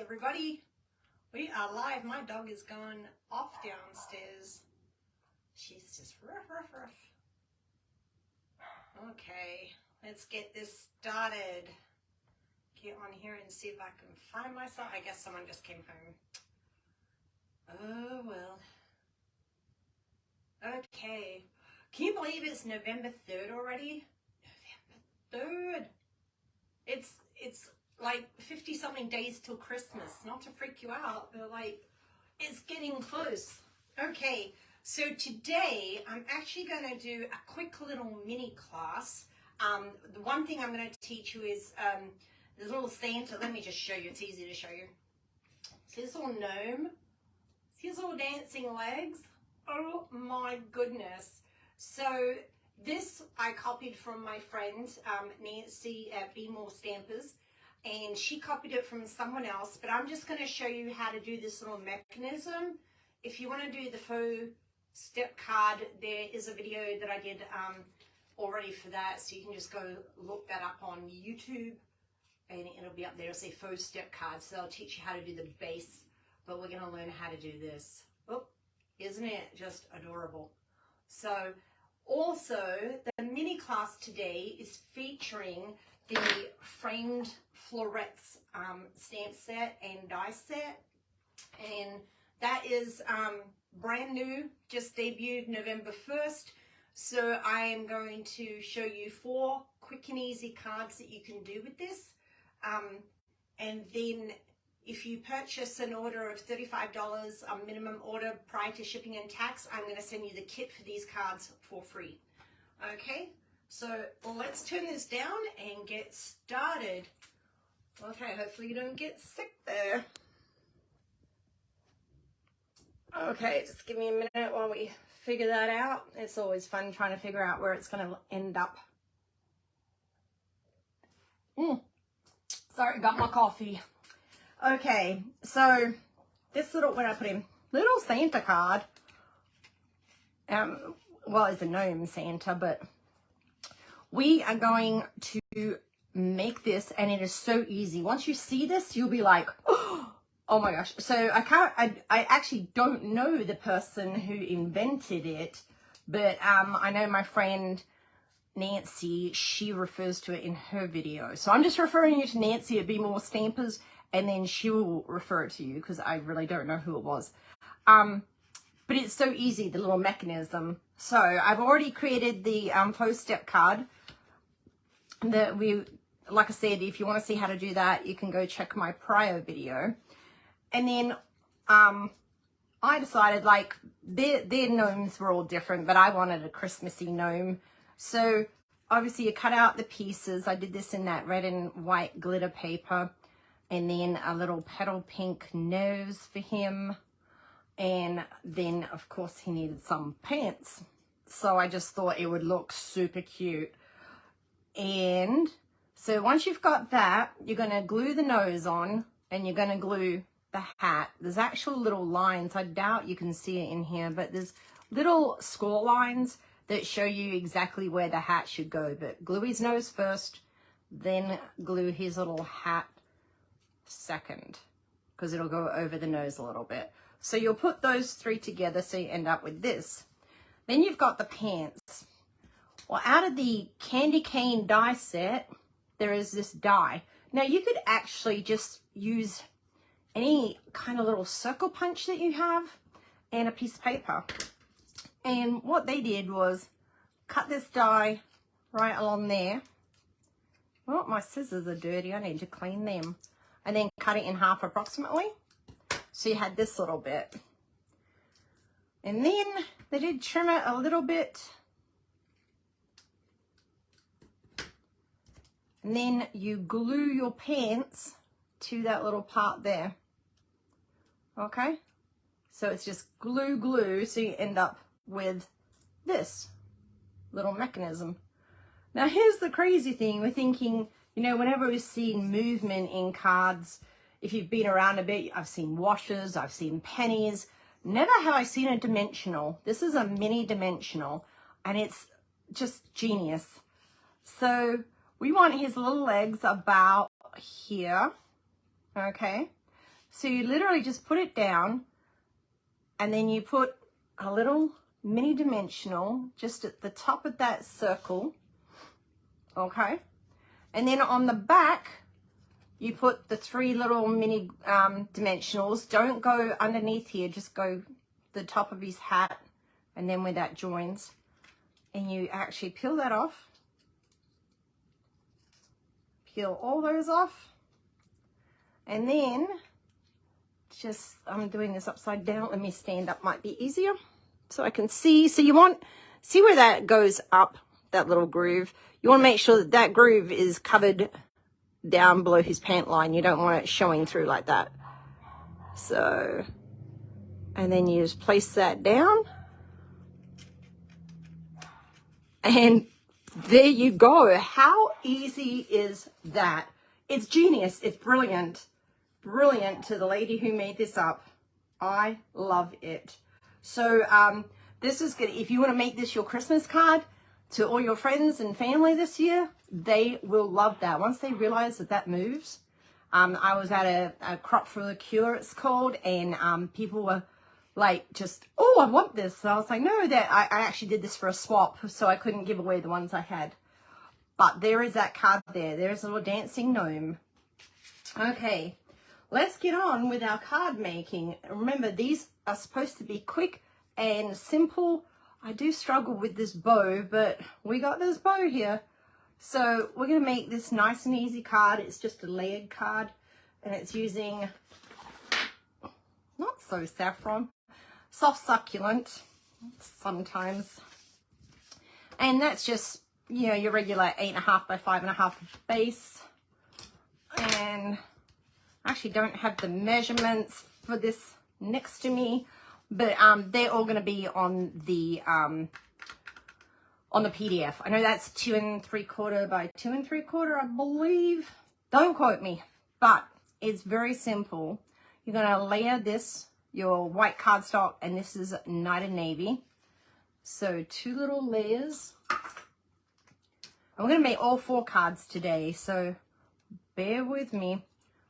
everybody. We are live. My dog is going off downstairs. She's just ruff. Okay, let's get this started. Get on here and see if I can find myself. I guess someone just came home. Oh, well. Okay. Can you believe it's November 3rd already? November 3rd. It's like 50 something days till Christmas. Not to freak you out, but like it's getting close. Okay, so today I'm actually going to do a quick little mini class. The one thing I'm going to teach you is the little Santa. Let me just show you. It's easy to show you. See this little gnome? See his little dancing legs? Oh my goodness. So this I copied from my friend Nancy at Be More Stampers, and she copied it from someone else, but I'm just going to show you how to do this little mechanism. If you want to do the faux step card, there is a video that I did already for that, so you can just go look that up on YouTube, and it'll be up there. It'll say faux step card, so they'll teach you how to do the base, but we're going to learn how to do this. Oh, isn't it just adorable? So also, the mini class today is featuring the Framed Florets stamp set and die set, and that is brand new, just debuted November 1st. So I am going to show you 4 quick and easy cards that you can do with this, and then if you purchase an order of $35, a minimum order prior to shipping and tax, I'm going to send you the kit for these cards for free. Okay, so let's turn this down and get started. Okay, hopefully you don't get sick there. Okay, just give me a minute while we figure that out. It's always fun trying to figure out where it's going to end up. Sorry, got my coffee. Okay, so this little, what I put in, little Santa card, well, it's a gnome Santa, but we are going to make this, and it is so easy. Once you see this, you'll be like, oh my gosh. So I actually don't know the person who invented it, but I know my friend Nancy, she refers to it in her video. So I'm just referring you to Nancy at Be More Stampers, and then she will refer it to you because I really don't know who it was. But it's so easy, the little mechanism. So I've already created the faux step card that like I said, if you want to see how to do that, you can go check my prior video. And then I decided, like, their gnomes were all different, but I wanted a Christmassy gnome. So obviously you cut out the pieces. I did this in that red and white glitter paper. And then a little petal pink nose for him. And then, of course, he needed some pants. So I just thought it would look super cute. And so once you've got that, you're going to glue the nose on, and you're going to glue the hat. There's actual little lines. I doubt you can see it in here, but there's little score lines that show you exactly where the hat should go. But glue his nose first, then glue his little hat second, because it'll go over the nose a little bit. So you'll put those 3 together, so you end up with this. Then you've got the pants. Well, out of the candy cane die set, there is this die. Now you could actually just use any kind of little circle punch that you have and a piece of paper. And what they did was cut this die right along there. Oh, my scissors are dirty. I need to clean them. And then cut it in half approximately. So you had this little bit. And then they did trim it a little bit. And then you glue your pants to that little part there. Okay? So it's just glue, so you end up with this little mechanism. Now here's the crazy thing. We're thinking, you know, whenever we've seen movement in cards, if you've been around a bit, I've seen washes, I've seen pennies. Never have I seen a dimensional. This is a mini dimensional, and it's just genius. So we want his little legs about here, okay? So you literally just put it down, and then you put a little mini dimensional just at the top of that circle, okay? And then on the back, you put the 3 little mini dimensionals. Don't go underneath here, just go the top of his hat, and then where that joins. And you actually peel that off. Peel all those off. And then just, I'm doing this upside down. Let me stand up, might be easier so I can see. So you want, see where that goes up, that little groove. You want to make sure that that groove is covered down below his pant line. You don't want it showing through like that. So, and then you just place that down. And there you go. How easy is that? It's genius. It's brilliant. Brilliant to the lady who made this up. I love it. So this is good. If you want to make this your Christmas card to all your friends and family this year, they will love that. Once they realize that that moves. I was at a Crop for the Cure, it's called, and people were like, just, oh, I want this. So I was like, no, that I actually did this for a swap, so I couldn't give away the ones I had. But there is that card there. There's a little dancing gnome. Okay, let's get on with our card making. Remember, these are supposed to be quick and simple. I do struggle with this bow, but we got this bow here. So we're going to make this nice and easy card. It's just a layered card, and it's using, not so saffron, soft succulent sometimes. And that's just, you know, your regular 8.5 by 5.5 base. And I actually don't have the measurements for this next to me, but they're all going to be on the PDF. I know that's 2 3/4 by 2 3/4, I believe. Don't quote me, but it's very simple. You're going to layer this, your white cardstock, and this is Night and Navy. So 2 little layers. I'm going to make all 4 cards today, so bear with me.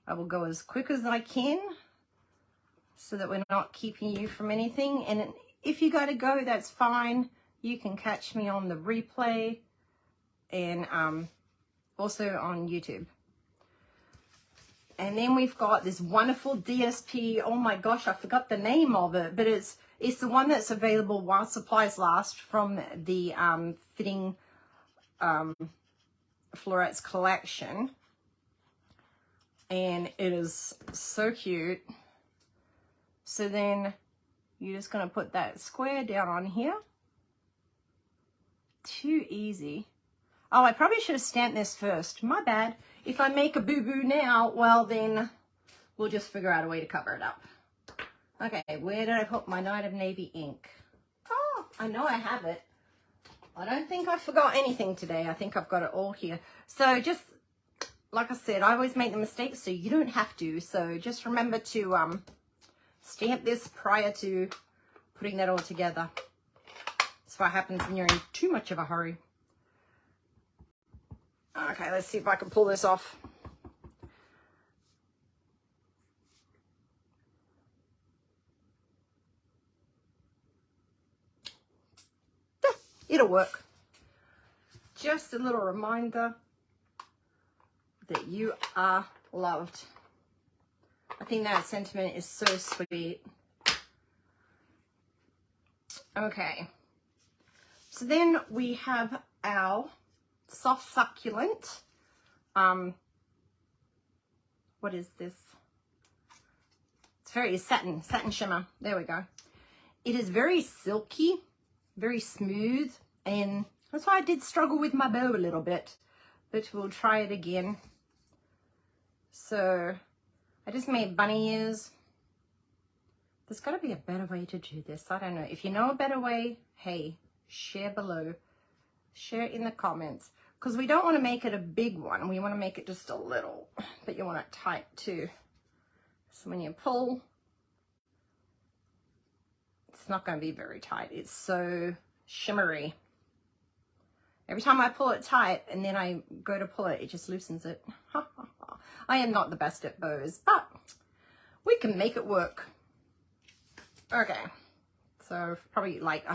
I will go as quick as I can so that we're not keeping you from anything. And if you got to go, that's fine. You can catch me on the replay and also on YouTube. And then we've got this wonderful DSP. Oh my gosh, I forgot the name of it, but it's the one that's available while supplies last from the Fitting Florets collection. And it is so cute. So then you're just going to put that square down on here. Too easy. Oh, I probably should have stamped this first. My bad. If I make a boo-boo now, well then we'll just figure out a way to cover it up. Okay, where did I put my Night of Navy ink? Oh, I know I have it. I don't think I forgot anything today. I think I've got it all here. So just, like I said, I always make the mistakes, so you don't have to. So just remember to stamp this prior to putting that all together. That's what happens when you're in too much of a hurry. Okay, let's see if I can pull this off. It'll work. Just a little reminder that you are loved. I think that sentiment is so sweet. Okay. So then we have our soft succulent. What is this? It's very satin shimmer. There we go. It is very silky, very smooth, and that's why I did struggle with my bow a little bit, but we'll try it again. So I just made bunny ears. There's got to be a better way to do this. I don't know. If you know a better way, hey, share below. Share in the comments. Because we don't want to make it a big one. We want to make it just a little. But you want it tight too. So when you pull, it's not going to be very tight. It's so shimmery. Every time I pull it tight and then I go to pull it, it just loosens it. I am not the best at bows, but we can make it work. Okay, so probably like,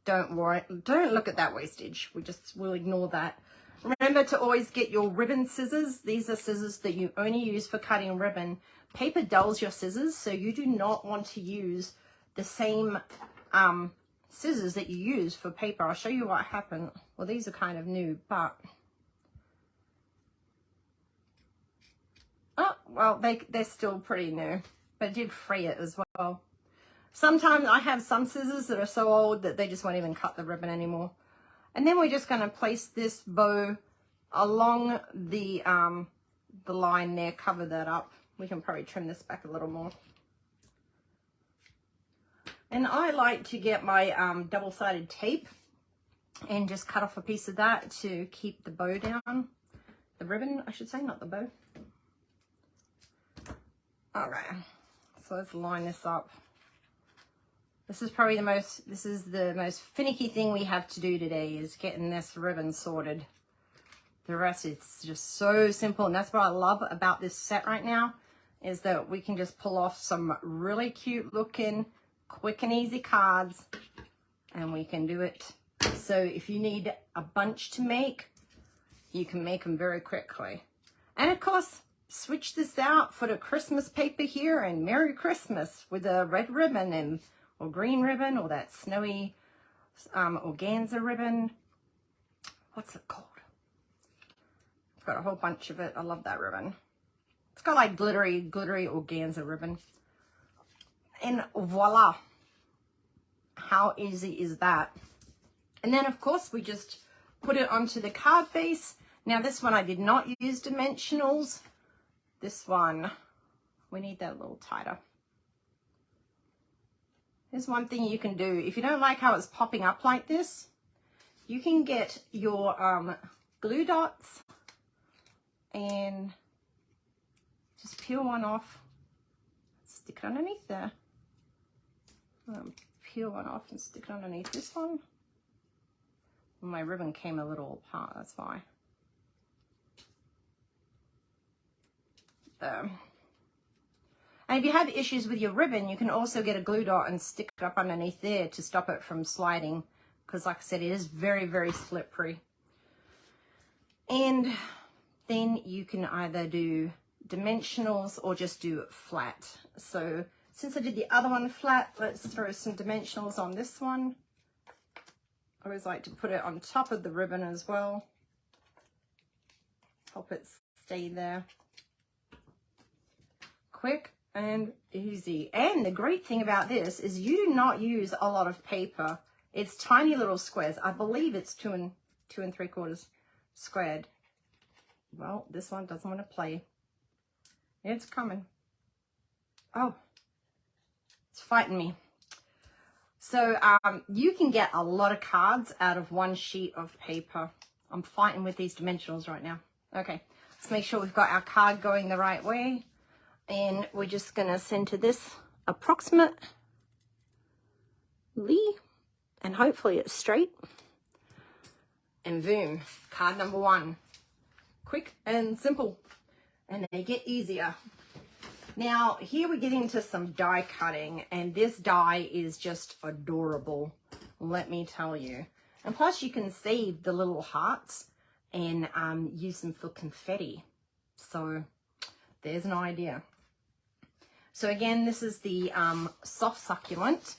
don't worry, don't look at that wastage. We'll ignore that. Remember to always get your ribbon scissors. These are scissors that you only use for cutting ribbon. Paper dulls your scissors, so you do not want to use the same scissors that you use for paper. I'll show you what happened. Well, these are kind of new, but oh, well, they're still pretty new, but it did fray it as well. Sometimes I have some scissors that are so old that they just won't even cut the ribbon anymore. And then we're just going to place this bow along the line there, cover that up. We can probably trim this back a little more. And I like to get my double-sided tape and just cut off a piece of that to keep the bow down. The ribbon, I should say, not the bow. All right, so let's line this up. This is probably the most finicky thing we have to do today, is getting this ribbon sorted. The rest is just so simple, and that's what I love about this set right now, is that we can just pull off some really cute looking, quick and easy cards, and we can do it. So if you need a bunch to make, you can make them very quickly. And of course, switch this out for the Christmas paper here, and Merry Christmas with a red ribbon and or green ribbon, or that snowy organza ribbon. What's it called? I've got a whole bunch of it. I love that ribbon. It's got like glittery organza ribbon. And voila. How easy is that? And then of course we just put it onto the card base. Now this one I did not use dimensionals. This one, we need that a little tighter. There's one thing you can do. If you don't like how it's popping up like this, you can get your glue dots and just peel one off. Stick it underneath there. Peel one off and stick it underneath this one. My ribbon came a little apart, that's why. And if you have issues with your ribbon, you can also get a glue dot and stick it up underneath there to stop it from sliding, because like I said, it is very, very slippery. And then you can either do dimensionals or just do it flat. So since I did the other one flat, let's throw some dimensionals on this one. I always like to put it on top of the ribbon as well. Help it stay there. Quick and easy. And the great thing about this is you do not use a lot of paper. It's tiny little squares. I believe it's 2 3/4 squared. Well, this one doesn't want to play. It's coming. Oh, it's fighting me. So you can get a lot of cards out of one sheet of paper. I'm fighting with these dimensionals right now. Okay, let's make sure we've got our card going the right way. And we're just going to center this approximately, and hopefully it's straight. And boom, card number 1. Quick and simple, and they get easier. Now, here we get into some die cutting, and this die is just adorable, let me tell you. And plus, you can save the little hearts and use them for confetti. So, there's an idea. So again, this is the soft succulent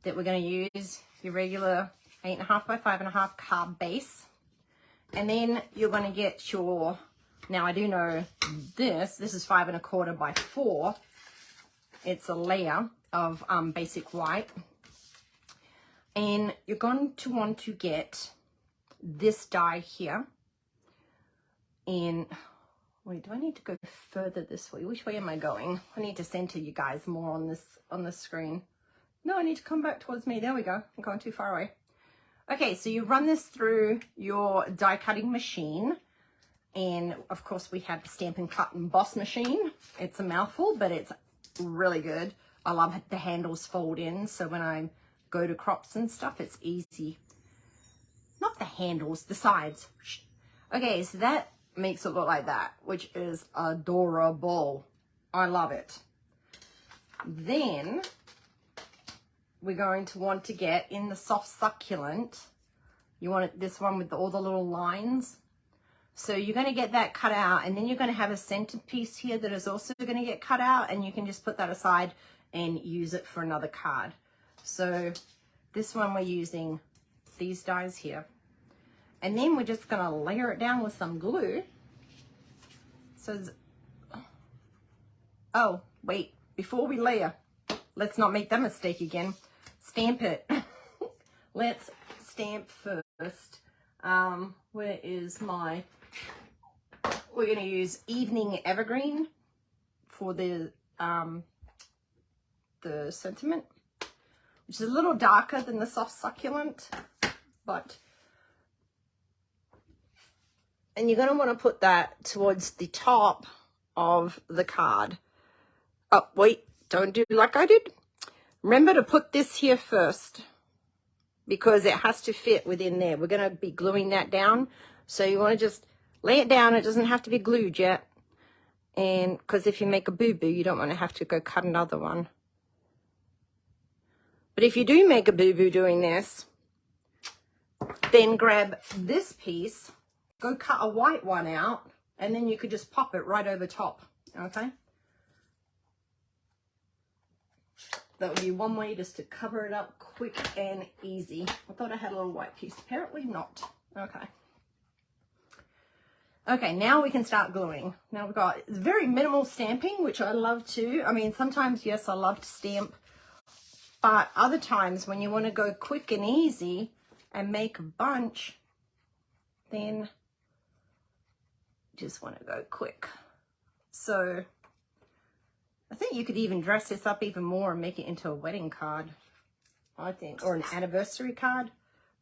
that we're going to use, your regular 8.5 by 5.5 card base. And then you're going to get your, now I do know this is 5 1/4 by 4. It's a layer of basic white. And you're going to want to get this die here. And wait, do I need to go further this way? Which way am I going? I need to center you guys more on this screen. No, I need to come back towards me. There we go. I'm going too far away. Okay, so you run this through your die cutting machine. And of course we have the Stampin' Cut and Emboss machine. It's a mouthful, but it's really good. I love the handles fold in, so when I go to crops and stuff, it's easy. Not the handles, the sides. Okay, so that makes it look like that, which is adorable. I love it. Then we're going to want to get in the soft succulent. You want this one with all the little lines. So you're going to get that cut out, and then you're going to have a centerpiece here that is also going to get cut out, and you can just put that aside and use it for another card. So this one we're using these dies here. And then we're just going to layer it down with some glue. So, oh, wait, before we layer, let's not make that mistake again. Stamp it. Let's stamp first. Where is my... We're going to use Evening Evergreen for the sentiment, which is a little darker than the soft succulent, but, and you're going to want to put that towards the top of the card. Oh, wait, don't do like I did. Remember to put this here first because it has to fit within there. We're going to be gluing that down. So you want to just lay it down. It doesn't have to be glued yet. And because if you make a boo-boo, you don't want to have to go cut another one. But if you do make a boo-boo doing this, then grab this piece, go cut a white one out, and then you could just pop it right over top, okay? That would be one way just to cover it up quick and easy. I thought I had a little white piece. Apparently not. Okay. Okay, now we can start gluing. Now we've got very minimal stamping, which I love too. I mean, sometimes, yes, I love to stamp, but other times when you want to go quick and easy and make a bunch, then you just want to go quick. So I think you could even dress this up even more and make it into a wedding card, I think, or an anniversary card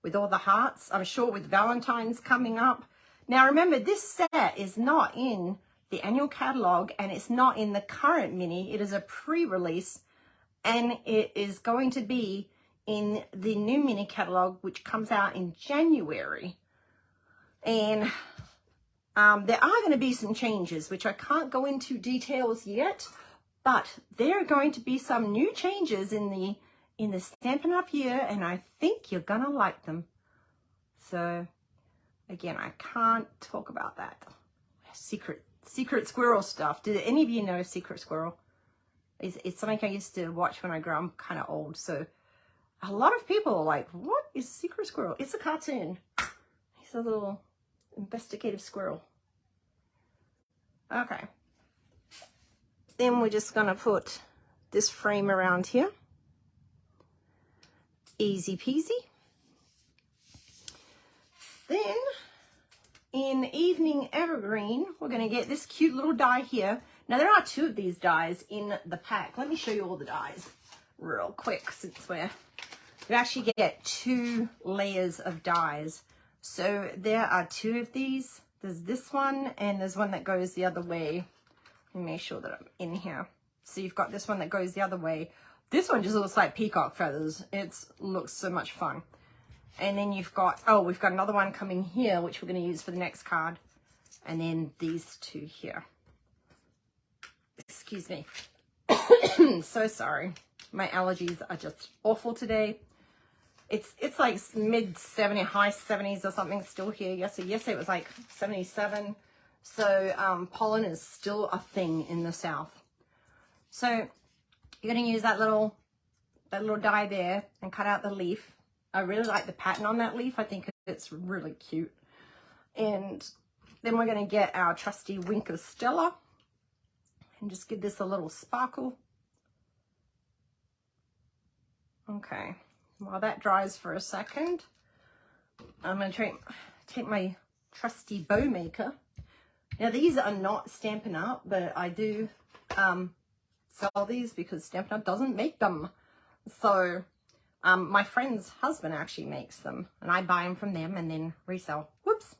with all the hearts. I'm sure with Valentine's coming up. Now remember, this set is not in the annual catalog and it's not in the current mini. It is a pre-release and it is going to be in the new mini catalog, which comes out in January. And there are going to be some changes, which I can't go into details yet, but there are going to be some new changes in the Stampin' Up! Year, and I think you're going to like them. So again, I can't talk about that. Secret squirrel stuff. Did any of you know Secret Squirrel? It's something I used to watch when I grew up. I'm kind of old, so a lot of people are like, what is Secret Squirrel? It's a cartoon. He's a little investigative squirrel. Okay. Then we're just going to put this frame around here. Easy peasy. Then in Evening Evergreen, we're going to get this cute little die here. Now there are two of these dies in the pack. Let me show you all the dies real quick, since you actually get 2 layers of dies. So there are 2 of these. There's this one and there's one that goes the other way. Let me make sure that I'm in here. So you've got this one that goes the other way. This one just looks like peacock feathers. It looks so much fun. And then you've got, oh, we've got another one coming here, which we're going to use for the next card. And then these 2 here. Excuse me. So sorry. My allergies are just awful today. It's like mid 70s, high 70s or something still here. Yesterday it was like 77. So pollen is still a thing in the south. So you're going to use that little die there and cut out the leaf. I really like the pattern on that leaf. I think it's really cute. And then we're going to get our trusty Wink of Stella and just give this a little sparkle. Okay, while that dries for a second, I'm going to take my trusty bow maker. Now these are not Stampin' Up, but I do sell these because Stampin' Up doesn't make them. So my friend's husband actually makes them, and I buy them from them and then resell. Whoops,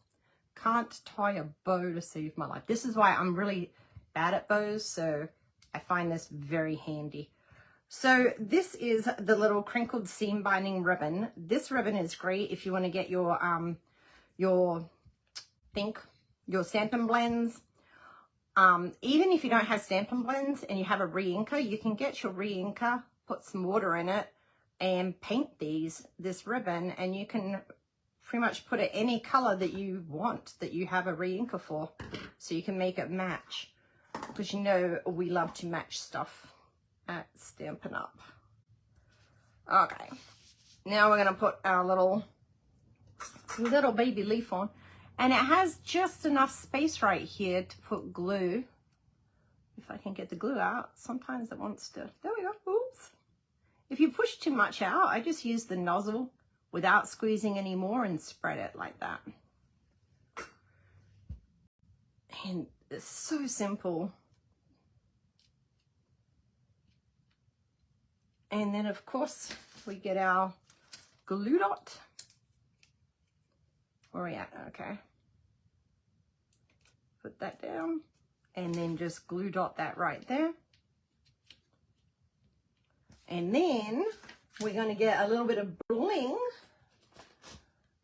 can't tie a bow to save my life. This is why I'm really bad at bows, so I find this very handy. So this is the little crinkled seam binding ribbon. This ribbon is great if you want to get your Stampin' Blends. Even if you don't have Stampin' Blends and you have a re-inker, you can get your re-inker, put some water in it, and paint this ribbon, and you can pretty much put it any color that you want, that you have a re-inker for, so you can make it match, because you know we love to match stuff at Stampin' Up. Okay, now we're gonna put our little baby leaf on, and it has just enough space right here to put glue. If I can get the glue out, sometimes it wants to, there we go, oops. If you push too much out, I just use the nozzle without squeezing anymore and spread it like that. And it's so simple. And then of course we get our glue dot. Where are we at? Okay. Put that down and then just glue dot that right there. And then we're going to get a little bit of bling.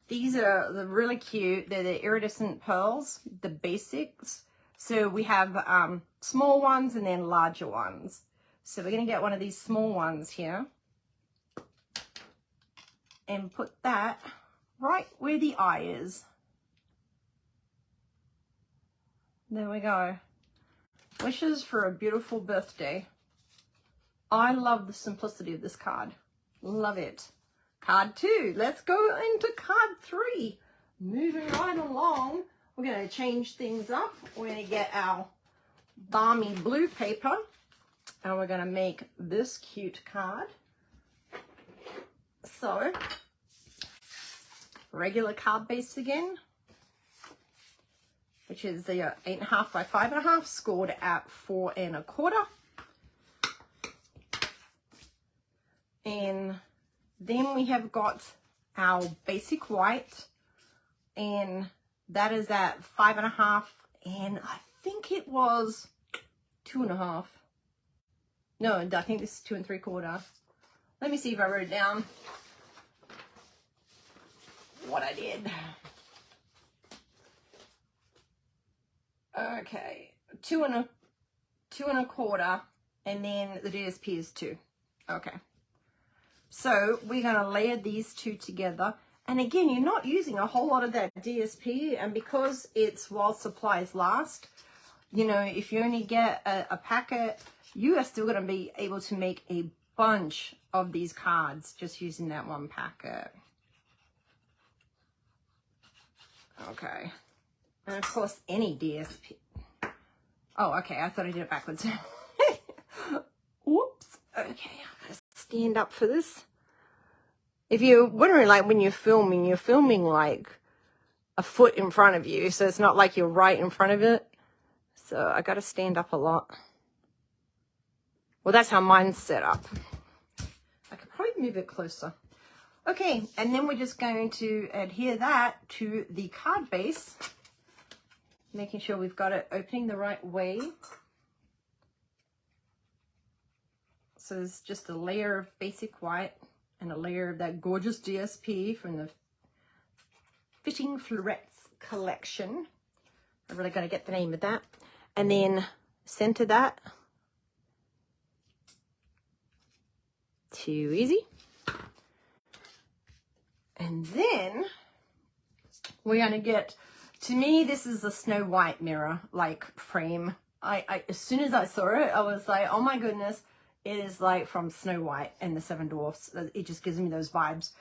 These are really cute. They're the iridescent pearls, the basics. So we have small ones and then larger ones. So we're going to get one of these small ones here and put that right where the eye is. There we go. Wishes for a beautiful birthday. I love the simplicity of this card. Love it. Card 2. Let's go into card 3. Moving right along. We're going to change things up. We're going to get our balmy blue paper. And we're going to make this cute card. So, regular card base again, which is the 8.5 by 5.5, scored at 4 1/4. And then we have got our basic white, and that is at 5.5, and I think it was 2.5. No, I think this is 2 3/4. Let me see if I wrote it down. What I did. Okay, 2 1/4, and then the DSP is 2. Okay. So we're going to layer these two together. And again, you're not using a whole lot of that DSP, and because it's while supplies last, you know, if you only get a packet, you are still going to be able to make a bunch of these cards just using that one packet. Okay. And of course, any DSP. Oh, okay. I thought I did it backwards. Whoops. Okay. I gotta stand up for this. If you're wondering, like, when you're filming like a foot in front of you. So it's not like you're right in front of it. So I got to stand up a lot. Well, that's how mine's set up. I could probably move it closer. Okay, and then we're just going to adhere that to the card base, making sure we've got it opening the right way. So there's just a layer of basic white and a layer of that gorgeous DSP from the Framed Florets collection. I'm really going to get the name of that. And then center that. Too easy. And then we're going to get, to me, this is a Snow White mirror, like frame. As soon as I saw it, I was like, oh my goodness, it is like from Snow White and the Seven Dwarfs. It just gives me those vibes.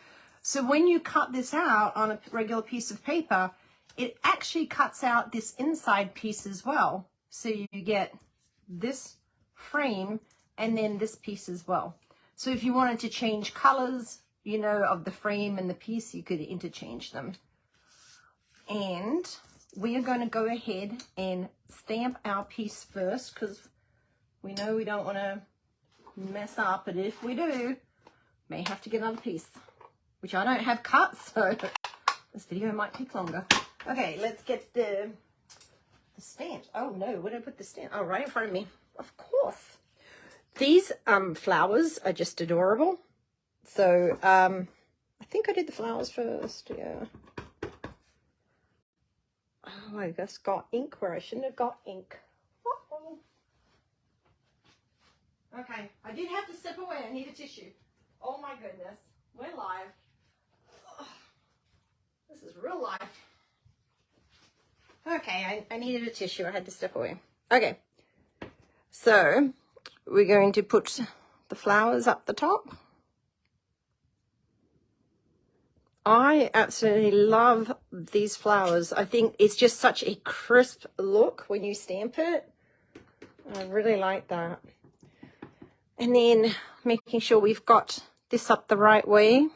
So when you cut this out on a regular piece of paper, it actually cuts out this inside piece as well. So you get this frame and then this piece as well. So if you wanted to change colors, you know, of the frame and the piece, you could interchange them. And we are going to go ahead and stamp our piece first, because we know we don't want to mess up, but if we do, may have to get another piece, which I don't have cut, so this video might take longer. Okay, let's get the stamp. Oh no, where did I put the stamp? Oh, right in front of me. Of course. These flowers are just adorable. So I think I did the flowers first. Yeah. Oh, I just got ink where I shouldn't have got ink. Okay, I did have to step away. I need a tissue. Oh my goodness, we're live. Oh, this is real life. Okay, I needed a tissue. I had to step away. Okay, so we're going to put the flowers up the top. I absolutely love these flowers. I think it's just such a crisp look when you stamp it. I really like that. And then making sure we've got this up the right way.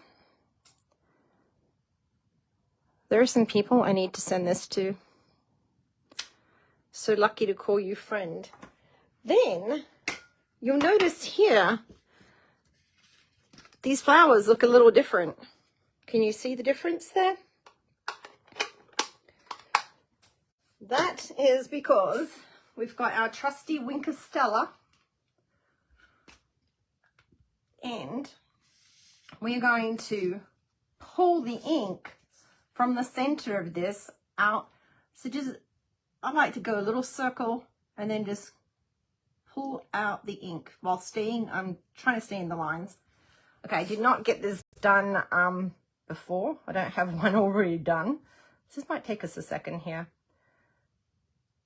There are some people I need to send this to. So lucky to call you friend. Then you'll notice here, these flowers look a little different. Can you see the difference there? That is because we've got our trusty Winker Stella, and we're going to pull the ink from the center of this out. So just, I like to go a little circle and then just pull out the ink while staying, I'm trying to stay in the lines. Okay, I did not get this done before. I don't have one already done. This might take us a second here.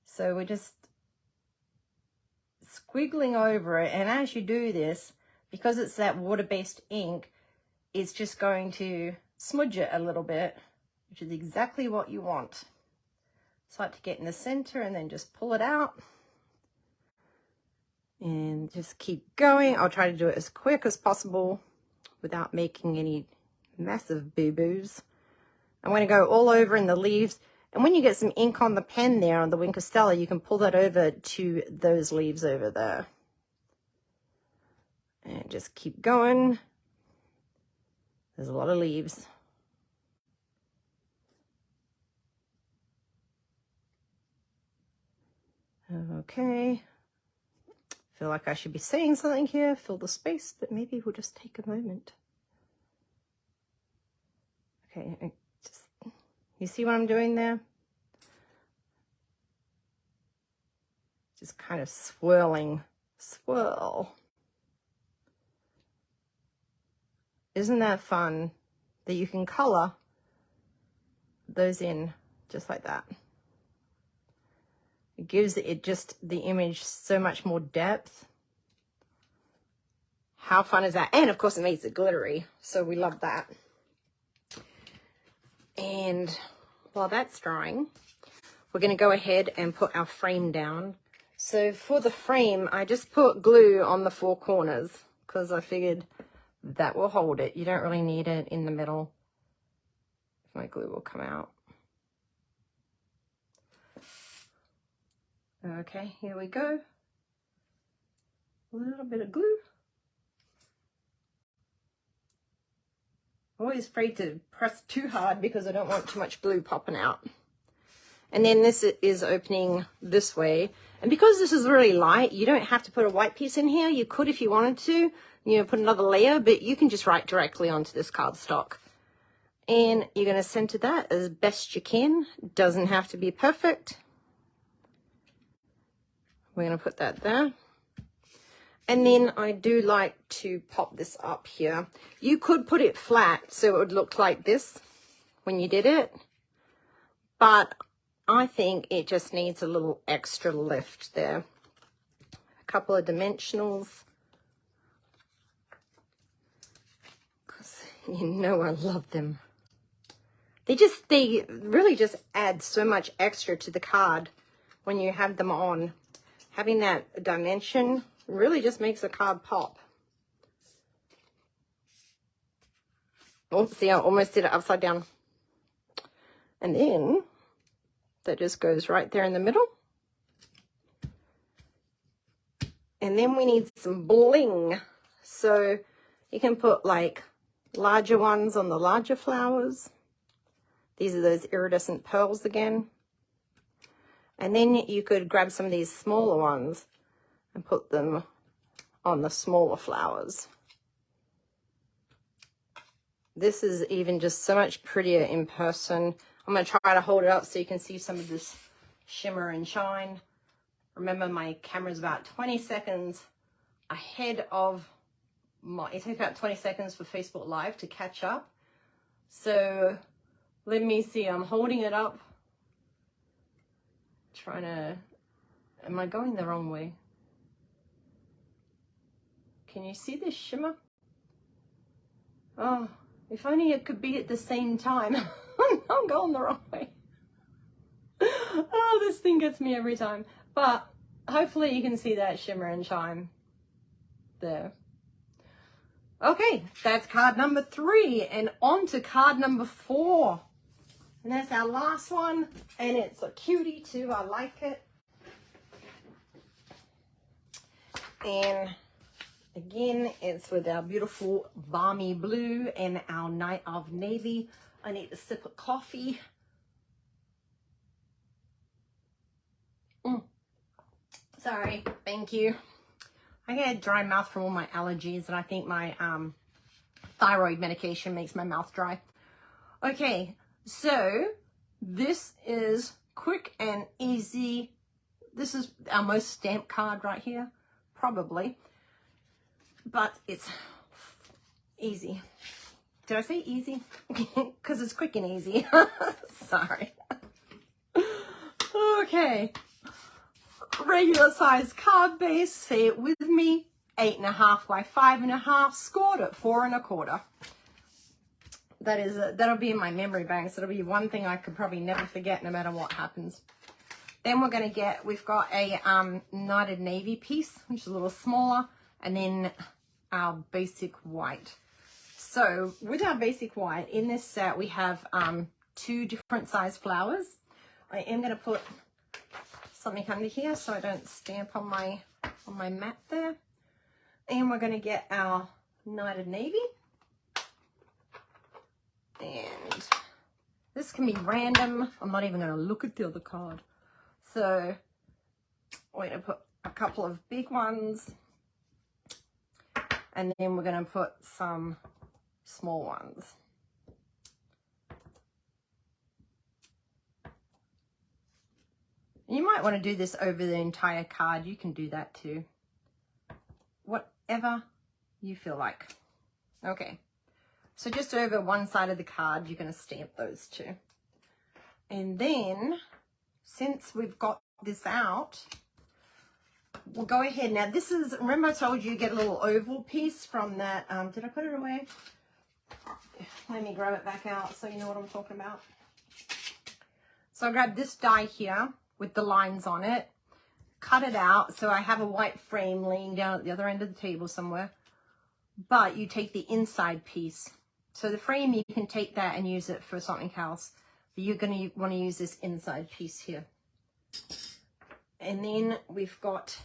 So we're just squiggling over it, and as you do this, because it's that water-based ink, it's just going to smudge it a little bit, which is exactly what you want. So I like to get in the center and then just pull it out and just keep going. I'll try to do it as quick as possible without making any massive boo-boos. I'm going to go all over in the leaves, and when you get some ink on the pen there on the Winker Stella, you can pull that over to those leaves over there. And just keep going. There's a lot of leaves. Okay. Feel like I should be saying something here, fill the space, but maybe we'll just take a moment. Okay, you see what I'm doing there? Just kind of swirling, swirl. Isn't that fun that you can color those in just like that? It gives it just the image so much more depth. How fun is that? And of course it makes it glittery, so we love that. And while that's drying, we're going to go ahead and put our frame down. So for the frame, I just put glue on the four corners because I figured that will hold it. You don't really need it in the middle. My glue will come out. Okay, here we go. A little bit of glue. I'm always afraid to press too hard because I don't want too much glue popping out. And then this is opening this way. And because this is really light, you don't have to put a white piece in here. You could if you wanted to, you know, put another layer, but you can just write directly onto this cardstock. And you're going to center that as best you can. Doesn't have to be perfect. We're going to put that there. And then I do like to pop this up here. You could put it flat so it would look like this when you did it. But I think it just needs a little extra lift there. A couple of dimensionals. Because you know I love them. They really just add so much extra to the card when you have them on. Having that dimension really just makes a card pop. Oh, see, I almost did it upside down. And then that just goes right there in the middle. And then we need some bling. So you can put like larger ones on the larger flowers. These are those iridescent pearls again. And then you could grab some of these smaller ones and put them on the smaller flowers. This is even just so much prettier in person. I'm going to try to hold it up so you can see some of this shimmer and shine. Remember, my camera's about 20 seconds ahead of my, it takes about 20 seconds for Facebook Live to catch up. So let me see, I'm holding it up. Trying to, am I going the wrong way? Can you see this shimmer? Oh, if only it could be at the same time. I'm going the wrong way. Oh, this thing gets me every time. But hopefully you can see that shimmer and shine there. Okay, that's card number 3, and on to card number 4. And that's our last one, and it's a cutie too, I like it. And again, it's with our beautiful balmy blue and our night of navy. I need a sip of coffee. Sorry, thank you. I get a dry mouth from all my allergies, and I think my thyroid medication makes my mouth dry. Okay, so this is quick and easy. This is our most stamped card right here, probably. But it's easy. Did I say easy? Because it's quick and easy. Sorry. Okay. Regular size card base, say it with me, 8.5 by 5.5, scored at 4 1/4. That is, that'll be in my memory bank, so it'll be one thing I could probably never forget no matter what happens. Then we're going to get, we've got a Knighted Navy piece, which is a little smaller, and then our basic white. So with our basic white, in this set we have 2 different size flowers. I am going to put something under here so I don't stamp on my mat there. And we're going to get our Knighted Navy. And this can be random. I'm not even going to look at the other card. So we're going to put a couple of big ones. And then we're going to put some small ones. You might want to do this over the entire card. You can do that too. Whatever you feel like. Okay. So just over one side of the card, you're going to stamp those 2. And then, since we've got this out, we'll go ahead. Now this is, remember I told you get a little oval piece from that, did I put it away? Let me grab it back out so you know what I'm talking about. So I grabbed this die here with the lines on it, cut it out. So I have a white frame laying down at the other end of the table somewhere, but you take the inside piece. So the frame, you can take that and use it for something else, but you're going to want to use this inside piece here. And then we've got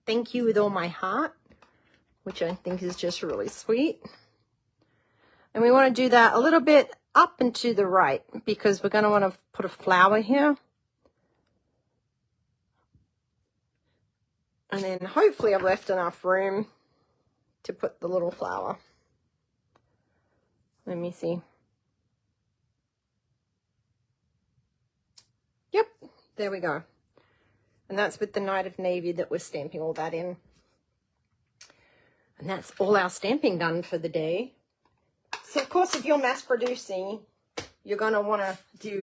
thank you with all my heart, which I think is just really sweet. And we want to do that a little bit up and to the right because we're going to want to put a flower here. And then hopefully I've left enough room to put the little flower. Let me see. Yep, there we go. And that's with the Night of Navy that we're stamping all that in. And that's all our stamping done for the day. So of course, if you're mass producing, you're going to want to do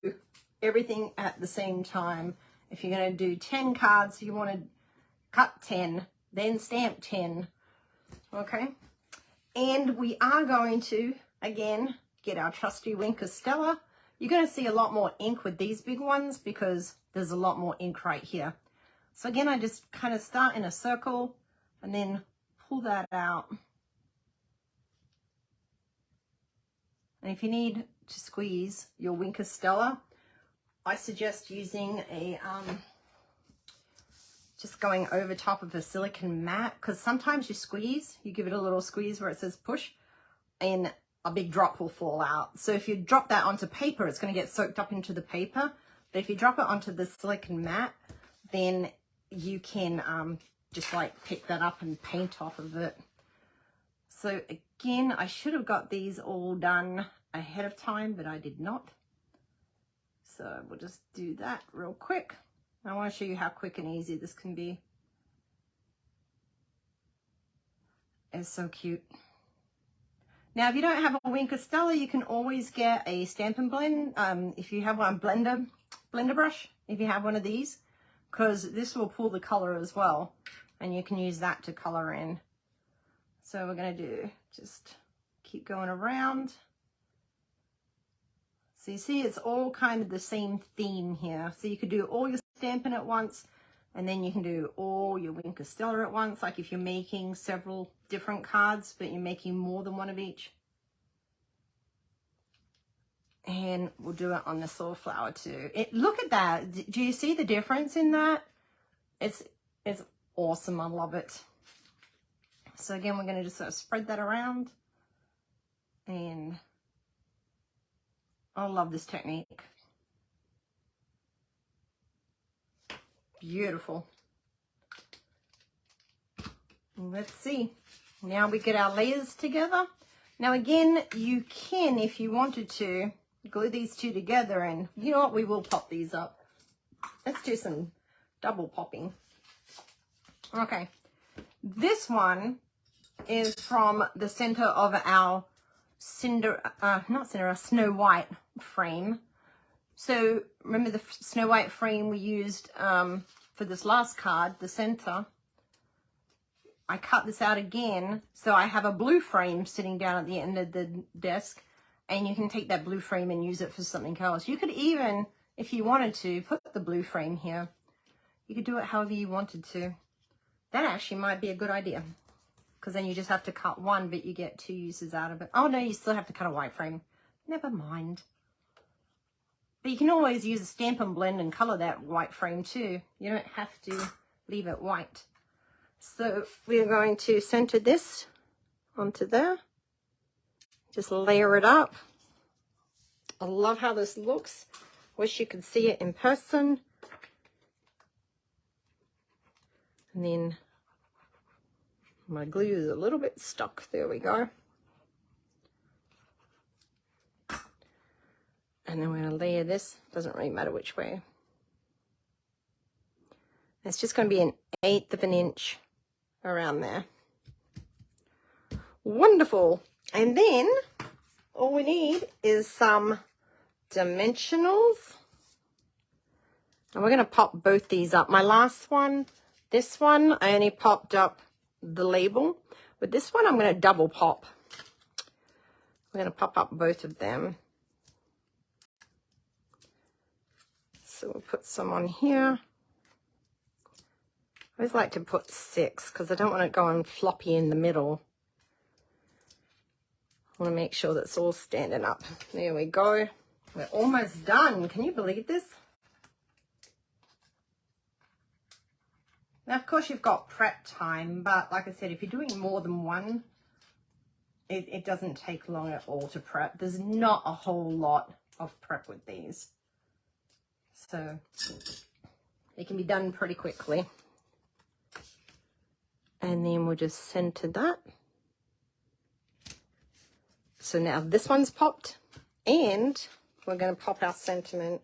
everything at the same time. If you're going to do 10 cards, you want to cut 10, then stamp 10. Okay. And we are going to, again, get our trusty Wink Stella. You're going to see a lot more ink with these big ones because there's a lot more ink right here. So again, I just kind of start in a circle and then pull that out. And if you need to squeeze your Wink Stella, I suggest using a, just going over top of a silicone mat, because sometimes you squeeze, you give it a little squeeze where it says push, and a big drop will fall out. So if you drop that onto paper, it's going to get soaked up into the paper. But if you drop it onto the silicone mat, then you can just like pick that up and paint off of it. So again, I should have got these all done ahead of time, but I did not. So we'll just do that real quick. I want to show you how quick and easy this can be. is so cute. Now, if you don't have a Wink of Stella, you can always get a Stampin' Blend. If you have one, blender brush, if you have one of these, because this will pull the color as well, and you can use that to color in. So we're going to do, just keep going around. So you see, it's all kind of the same theme here. So you could do all your stamping at once, and then you can do all your Wink of Stella at once, like if you're making several different cards, but you're making more than one of each. And we'll do it on this little flower too. Look at that. Do you see the difference in that? It's awesome. I love it. So again, we're going to just sort of spread that around. And I love this technique. Beautiful. Let's see. Now we get our layers together. Now again, you can, if you wanted to, glue these two together, and you know what, we will pop these up. Let's do some double popping. Okay, this one is from the center of our Snow White frame. So remember the Snow White frame we used for this last card, the center. I cut this out again, so I have a blue frame sitting down at the end of the desk, and you can take that blue frame and use it for something else. You could even, if you wanted to, put the blue frame here. You could do it however you wanted to. That actually might be a good idea, because then you just have to cut one, but you get two uses out of it. Oh no, you still have to cut a white frame. Never mind. But you can always use a Stampin' Blend and color that white frame too. You don't have to leave it white. So we're going to center this onto there. Just layer it up. I love how this looks. Wish you could see it in person. And then my glue is a little bit stuck. There we go. And then we're going to layer this. Doesn't really matter which way. It's just going to be 1/8 of an inch around there. Wonderful. And then all we need is some dimensionals. And we're going to pop both these up. My last one, this one, I only popped up the label. But this one, I'm going to double pop. We're going to pop up both of them. So we'll put some on here. I always like to put 6 because I don't want it going floppy in the middle. I want to make sure that's all standing up. There we go. We're almost done. Can you believe this? Now, of course, you've got prep time, but like I said, if you're doing more than one, it doesn't take long at all to prep. There's not a whole lot of prep with these. So it can be done pretty quickly. And then we'll just center that. So now this one's popped, and we're going to pop our sentiment.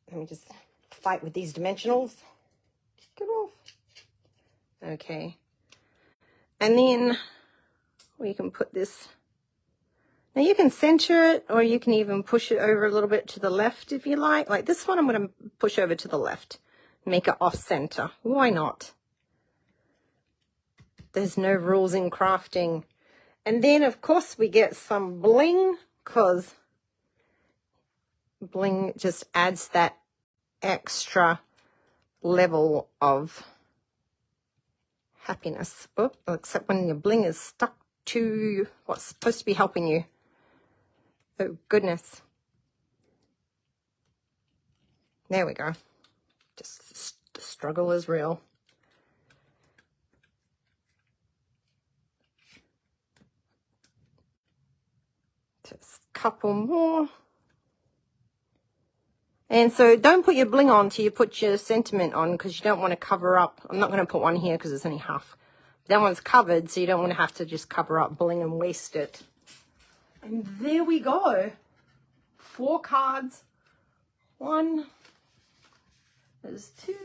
Let me just fight with these dimensionals. Get off. Okay. And then we can put this. Now you can center it, or you can even push it over a little bit to the left if you like. Like this one, I'm going to push over to the left. Make it off center. Why not? There's no rules in crafting. And then, of course, we get some bling, because bling just adds that extra level of happiness. Oh, except when your bling is stuck to what's supposed to be helping you. Oh, goodness. There we go. Just the struggle is real. Just a couple more. And so don't put your bling on till you put your sentiment on, because you don't want to cover up. I'm not going to put one here because it's only half. That one's covered, so you don't want to have to just cover up bling and waste it. And there we go. 4 cards. 1. There's 2.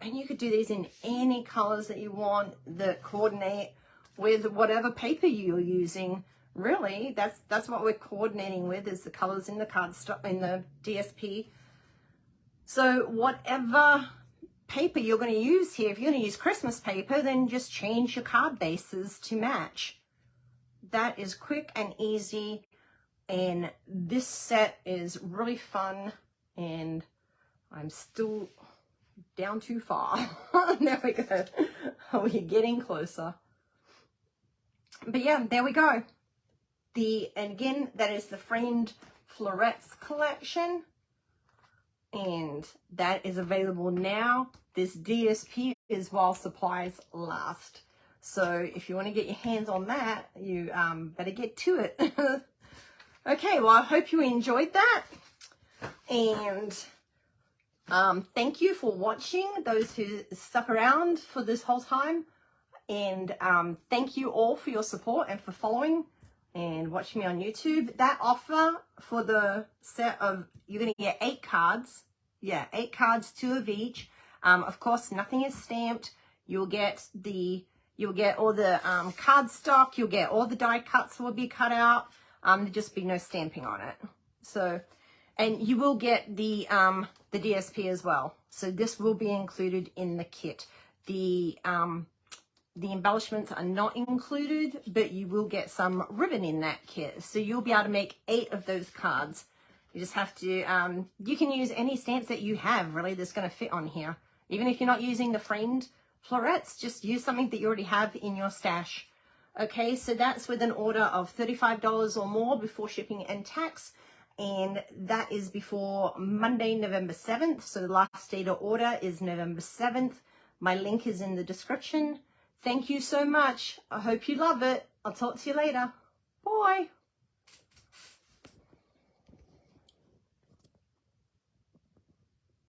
And you could do these in any colors that you want that coordinate with whatever paper you're using. Really, that's what we're coordinating with, is the colors in the cardstock, in the DSP. So whatever paper you're going to use here, if you're going to use Christmas paper, then just change your card bases to match. That is quick and easy, and this set is really fun, and I'm still down too far. There we go. We're getting closer. But yeah, there we go. And again, that is the Framed Florets collection, and that is available now. This DSP is while supplies last. So if you want to get your hands on that, you better get to it. Okay, well, I hope you enjoyed that. And thank you for watching, those who stuck around for this whole time. And thank you all for your support and for following and watching me on YouTube. That offer for the set of, you're going to get 8 cards. Yeah, 8 cards, 2 of each. Of course, nothing is stamped. You'll get all the card stock. You'll get all the die cuts will be cut out. There'll just be no stamping on it. So, and you will get the DSP as well. So this will be included in the kit. The embellishments are not included, but you will get some ribbon in that kit. So you'll be able to make 8 of those cards. You just have to, you can use any stamps that you have, really, that's going to fit on here. Even if you're not using the Framed Florets, just use something that you already have in your stash. Okay, so that's with an order of $35 or more before shipping and tax. And that is before Monday, November 7th. So the last day to order is November 7th. My link is in the description. Thank you so much. I hope you love it. I'll talk to you later. Bye.